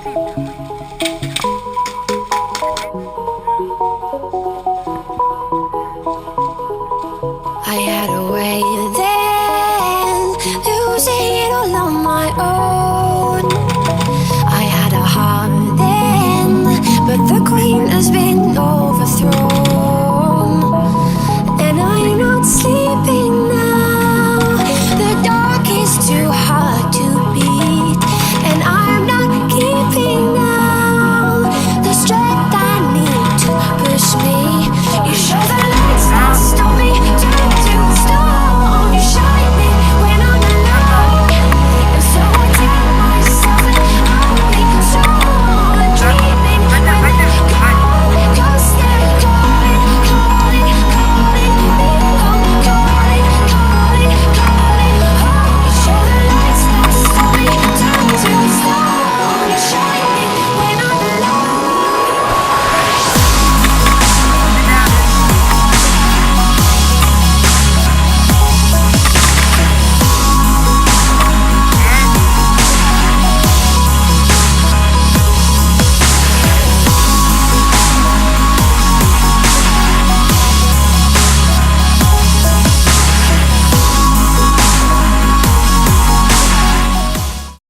I had a way then, losing it all on my own. I had a heart then, but the queen has been